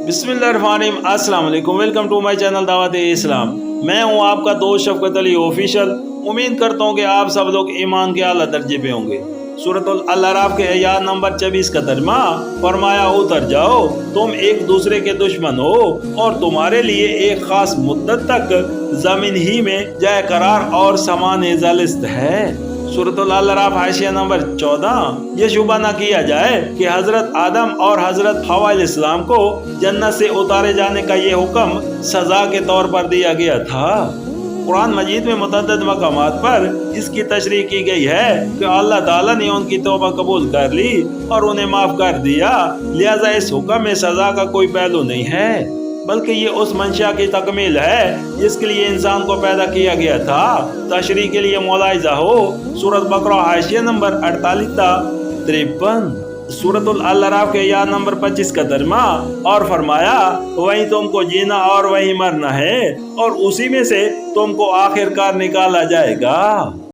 बिस्मिल्लाहिर्रहमानिर्रहीम, अस्सलाम वालेकुम। वेलकम टू माय चैनल दावत इस्लाम। मैं हूं आपका दोस्त शफकत अली ऑफिशियल। उम्मीद करता हूं कि आप सब लोग ईमान के आला दर्जे पे होंगे। सूरतुल अल-अराफ के आयत नंबर 24 का तर्जुमा फरमाया, उतर जाओ, तुम एक दूसरे के दुश्मन हो और तुम्हारे लिए एक खास मुद्दत तक जमीन ही में जाए करार और सामान ज़लिस्त है। सूरतुल अल-अराफ हाशिया नंबर 14। ये शुबा न किया जाए कि हजरत आदम और हजरत हवा अलैहिस्सलाम को जन्नत से उतारे जाने का ये हुक्म सजा के तौर पर दिया गया था। कुरान मजीद में मुतअद्दिद मकामात पर इसकी तशरीह की गई है कि अल्लाह ताला ने उनकी तौबा कबूल कर ली और उन्हें माफ कर दिया, लिहाजा इस हुक्म में सजा का कोई पहलू नहीं है, बल्कि ये उस मंशा की तकमील है जिसके लिए इंसान को पैदा किया गया था। तशरीह के लिए मुलाहिजा हो सूरत बकरा हाशिया नंबर 48-53। सूरतुल अल-अराफ के आयत नंबर 25 का तर्जुमा और फरमाया, वहीं तुमको जीना और वहीं मरना है और उसी में से तुमको आखिरकार निकाला जाएगा।